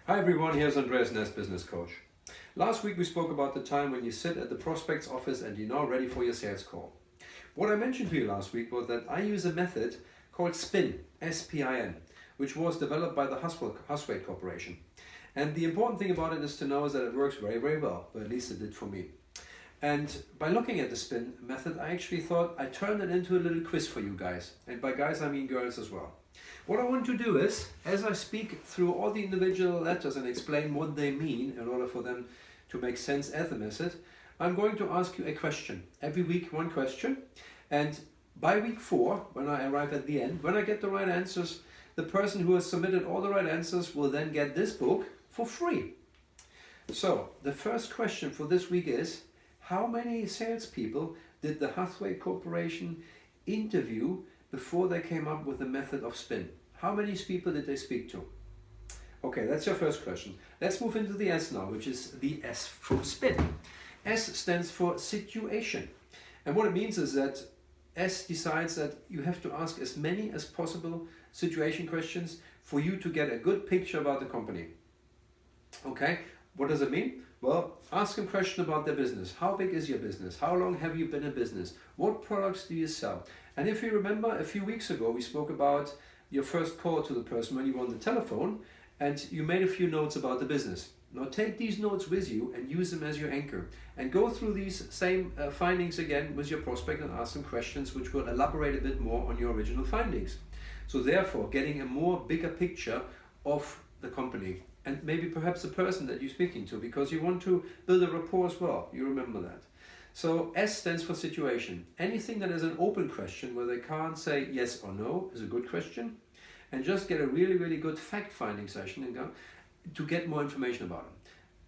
Hi everyone, here's Andreasnest, business coach. Last week we spoke about the time when you sit at the prospect's office and you're now ready for your sales call. What I mentioned to you last week was that I use a method called SPIN, S-P-I-N, which was developed by the Huswade Corporation. And the important thing about it is to know is that it works very, very well, or at least it did for me. And by looking at the SPIN method, I actually thought I turned it into a little quiz for you guys. And by guys, I mean girls as well. What I want to do is, as I speak through all the individual letters and explain what they mean in order for them to make sense as a method, I'm going to ask you a question. Every week, one question. And by week 4, when I arrive at the end, when I get the right answers, the person who has submitted all the right answers will then get this book for free. So, the first question for this week is, how many salespeople did the Huswade Corporation interview before they came up with the method of SPIN? How many people did they speak to? Okay, that's your first question. Let's move into the S now, which is the S from SPIN. S stands for situation. And what it means is that S decides that you have to ask as many as possible situation questions for you to get a good picture about the company. Okay, what does it mean? Well, ask them a question about their business. How big is your business? How long have you been in business? What products do you sell? And if you remember, a few weeks ago, we spoke about your first call to the person when you were on the telephone and you made a few notes about the business. Now take these notes with you and use them as your anchor and go through these same findings again with your prospect and ask them questions which will elaborate a bit more on your original findings. So therefore, getting a bigger picture of the company and maybe perhaps the person that you're speaking to, because you want to build a rapport as well. You remember that. So S stands for situation. Anything that is an open question where they can't say yes or no is a good question. And just get a really, really good fact-finding session and go to get more information about them.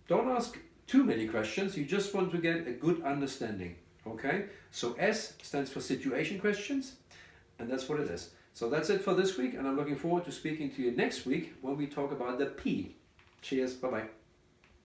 Don't ask too many questions. You just want to get a good understanding. Okay? So S stands for situation questions. And that's what it is. So that's it for this week. And I'm looking forward to speaking to you next week when we talk about the P. Cheers. Bye-bye.